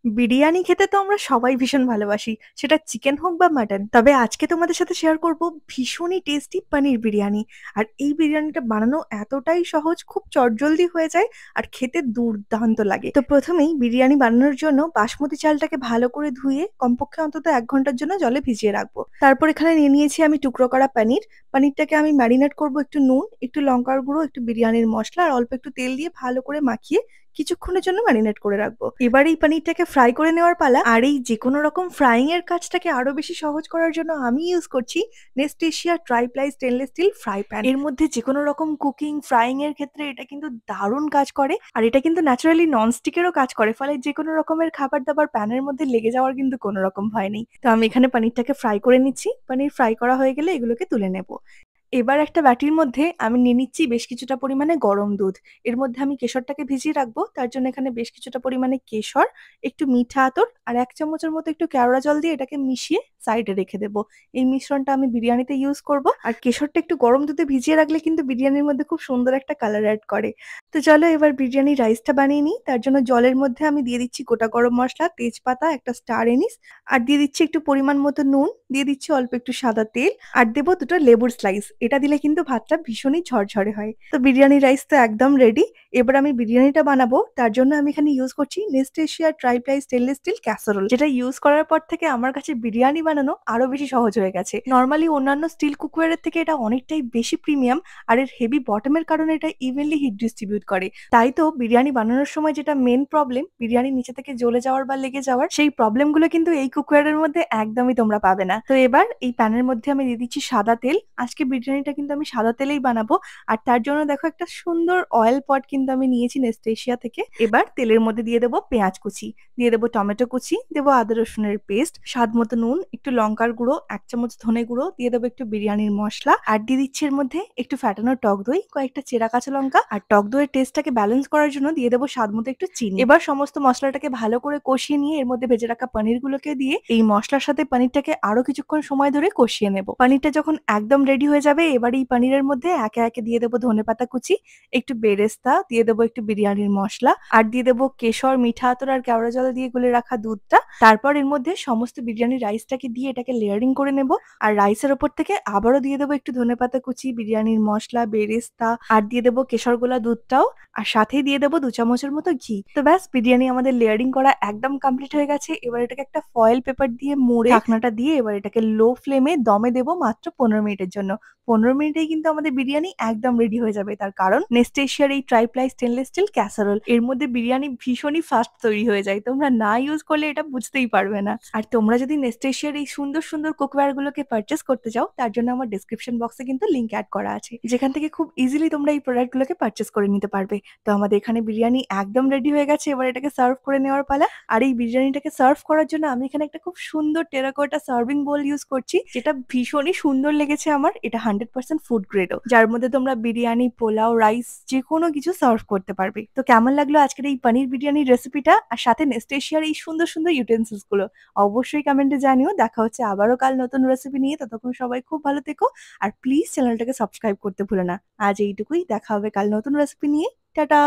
বিরিয়ানি খেতে তো আমরা সবাই ভীষণ ভালোবাসি। সেটা চিকেন হোক বা মাটন। তবে আজকে তোমাদের সাথে শেয়ার করব ভীষণই টেস্টি পনির বিরিয়ানি। আর এই বিরিয়ানিটা বানানো এতটাই সহজ, খুব চটজলদি হয়ে যায় আর খেতে দুর্দান্ত লাগে। তো প্রথমেই বিরিয়ানি বানানোর জন্য বাসমতি চালটাকে ভালো করে ধুয়ে কমপক্ষে অন্তত ১ ঘন্টার জন্য জলে ভিজিয়ে রাখবো। তারপর এখানে নিয়ে নিয়েছি আমি টুকরো করা পনির। পনিরটাকে আমি ম্যারিনেট করব একটু নুন, একটু লঙ্কার গুঁড়ো, একটু বিরিয়ানির মসলা আর অল্প একটু তেল দিয়ে ভালো করে মাখিয়ে কিছুক্ষণের জন্য ম্যারিনেট করে রাখবো। এবার এই পনিরটাকে ফ্রাই করে নেওয়ার পালা। আর এই যেকোনো রকম ফ্রাইং এর কাজটাকে আরো বেশি সহজ করার জন্য আমি ইউজ করছি নেস্টেশিয়া ট্রাইপ্লাই স্টেনলেস স্টিল ফ্রাই প্যান। এর মধ্যে যেকোনো রকম কুকিং ফ্রাইং এর ক্ষেত্রে এটা কিন্তু দারুণ কাজ করে। আর এটা কিন্তু ন্যাচারালি ননস্টিকেরও কাজ করে, ফলে যেকোনো রকমের খাবার দাবার প্যানের মধ্যে লেগে যাওয়ার কিন্তু কোনো রকম ভয় নেই। তো আমি এখানে পনিরটাকে ফ্রাই করে নিচ্ছি। পনির ফ্রাই করা হয়ে গেলে এগুলোকে তুলে নেব। এবার একটা বাটির মধ্যে আমি নিয়ে নিচ্ছি বেশ কিছুটা পরিমাণে গরম দুধ। এর মধ্যে আমি কেশরটাকে ভিজিয়ে রাখবো। তার জন্য এখানে বেশ কিছুটা পরিমাণে কেশর, একটু মিঠা আতর আর ১ চামচের মতো একটু কেওড়া জল দিয়ে এটাকে মিশিয়ে সাইডে রেখে দেব। এই মিশ্রণটা আমি বিরিয়ানিতে ইউজ করব। আর কেশরটা একটু গরম দুধে ভিজিয়ে রাখলে কিন্তু বিরিয়ানির মধ্যে খুব সুন্দর একটা কালার অ্যাড করে। তো চলো এবার বিরিয়ানি রাইসটা বানিয়ে নিই। তার জন্য জলের মধ্যে আমি দিয়ে দিচ্ছি গোটা গরম মসলা, তেজপাতা, একটা স্টার এনিস আর দিয়ে দিচ্ছি একটু পরিমাণ মতো নুন, দিয়ে দিচ্ছি অল্প একটু সাদা তেল আর দেবো ২ টো লেবুর স্লাইস। এটা দিলে কিন্তু ভাতটা ভীষণই ঝরঝরে হয়। তো বিরিয়ানি রাইস তো একদম রেডি। এবার আমি বিরিয়ানিটা বানাবো। তার জন্য আমি এখানে ইউজ করছি নেস্টেশিয়া ট্রাইপ্লাই স্টেনলেস স্টিল ক্যাসারোল। যেটা ইউজ করার পর থেকে আমার কাছে বিরিয়ানি বানানো আরো বেশি সহজ হয়ে গেছে। নরমালি অন্যান্য স্টিল কুকওয়্যারের থেকে এটা অনেকটাই বেশি প্রিমিয়াম। আর এর হেভি বটমের কারণে এটা ইভেনলি হিট ডিস্ট্রিবিউট করে। তাই তো বিরিয়ানি বানানোর সময় যেটা মেইন প্রবলেম, বিরিয়ানি নিচে থেকে জ্বলে যাওয়ার বা লেগে যাওয়ার, সেই প্রবলেমগুলো কিন্তু এই কুকওয়্যারের মধ্যে একদমই তোমরা পাবে না। তো এবার এই প্যানের মধ্যে আমি দিয়ে দিচ্ছি সাদা তেল। আজকে বিরিয়ানিটা কিন্তু আমি সাদা তেলেই বানাবো। আর তার জন্য দেখো একটা সুন্দর অয়েল পট কিন্তু আমি নিয়েছি নেস্টেশিয়া থেকে। এবার তেলের মধ্যে দিয়ে দেবো পেঁয়াজ কুচি, দিয়ে দেবো টমেটো কুচি, দেবো আদা রসুনের পেস্ট, স্বাদ মতো নুন, একটু লঙ্কার গুঁড়ো, ১ চামচ ধনে গুঁড়ো, দিয়ে দেবো একটু বিরিয়ানির মসলা আর দিয়ে দিচ্ছি এর মধ্যে একটু ফ্যাটানো টক দই, কয়েকটা চেরা কাঁচা লঙ্কা আর টক দইয়ের টেস্টটাকে ব্যালেন্স করার জন্য দিয়ে দেবো স্বাদ মতো একটু চিনি। এবার সমস্ত মসলাটাকে ভালো করে কষিয়ে নিয়ে এর মধ্যে ভেজে রাখা পনিরগুলোকে দিয়ে এই মসলার সাথে পনিরটাকে আরো কিছুক্ষণ সময় ধরে কষিয়ে নেব। পনিরটা যখন একদম রেডি হয়ে যাবে এবার এই পনিরের মধ্যে একে একে দিয়ে দেবো ধনেপাতা কুচি, একটু বেরেস্তা, দিয়ে দেবো একটু বিরিয়ানির মসলা আর দিয়ে দেবো কেশর, মিঠা আতর আর কেওড়া জল দিয়ে গুলে রাখা দুধটা। তারপর এর মধ্যে সমস্ত বিরিয়ানির রাইসটাকে দিয়ে এটাকে লেয়ারিং করে নেব। আর রাইসের ওপর থেকে আবারও দিয়ে দেবো একটু ধনেপাতা কুচি, বিরিয়ানির মসলা, বেরেস্তা আর দিয়ে দেবো কেশর গোলা দুধটাও। আর সাথেই দিয়ে দেবো ২ চামচের মতো ঘি। তো ব্যাস, বিরিয়ানি আমাদের লেয়ারিং করা একদম কমপ্লিট হয়ে গেছে। এবার এটাকে একটা ফয়েল পেপার দিয়ে মুড়ে ঢাকনাটা দিয়ে এবার এটাকে লো ফ্লেমে দমে দেবো মাত্র ১৫ মিনিটের জন্য। ১৫ মিনিটেই কিন্তু আমাদের বিরিয়ানি একদম রেডি হয়ে যাবে। তার কারণ নেস্টেশিয়ার এই ট্রাইপ্লাই স্টেনলেস স্টিল ক্যাসারোল, এর মধ্যে বিরিয়ানি ভীষণই ফাস্ট তৈরি হয়ে যায়। তোমরা না ইউজ করলে এটা বুঝতেই পারবে না। আর তোমরা যদি নেস্টেশিয়ার এই সুন্দর সুন্দর কুকওয়্যার গুলোকে পারচেস করতে চাও, তার জন্য আমার ডেসক্রিপশন বক্সে কিন্তু লিংক অ্যাড করা আছে, যেখান থেকে খুব ইজিলি তোমরা এই প্রোডাক্ট গুলোকে পারচেস করে নিতে পারবে। তো আমাদের এখানে বিরিয়ানি একদম রেডি হয়ে গেছে। এবার এটাকে সার্ভ করে নেওয়ার পালা। আর এই বিরিয়ানিটাকে সার্ভ করার জন্য আমি এখানে একটা খুব সুন্দর টেরাকোটা সার্ভিং বোল ইউজ করছি, যেটা ভীষণই সুন্দর লেগেছে আমার। এটা 100% ফুড গ্রেডও, যার মধ্যে তোমরা বিরিয়ানি, পোলাও, রাইস যেকোনো কিছু সার্ভ করতে পারবে। তো কেমন লাগলো আজকের এই পনির বিরিয়ানির রেসিপিটা আর সাথে নেস্টেশিয়ার এই সুন্দর সুন্দর ইউটেন্সিলস গুলো? অবশ্যই কমেন্টে জানিও। দেখা হচ্ছে আবারও কাল নতুন রেসিপি নিয়ে। ততক্ষণ সবাই খুব ভালো থেকো আর প্লিজ চ্যানেলটাকে সাবস্ক্রাইব করতে ভুলো না। আজ এইটুকুই, দেখা হবে কাল নতুন রেসিপি নিয়ে। টাটা।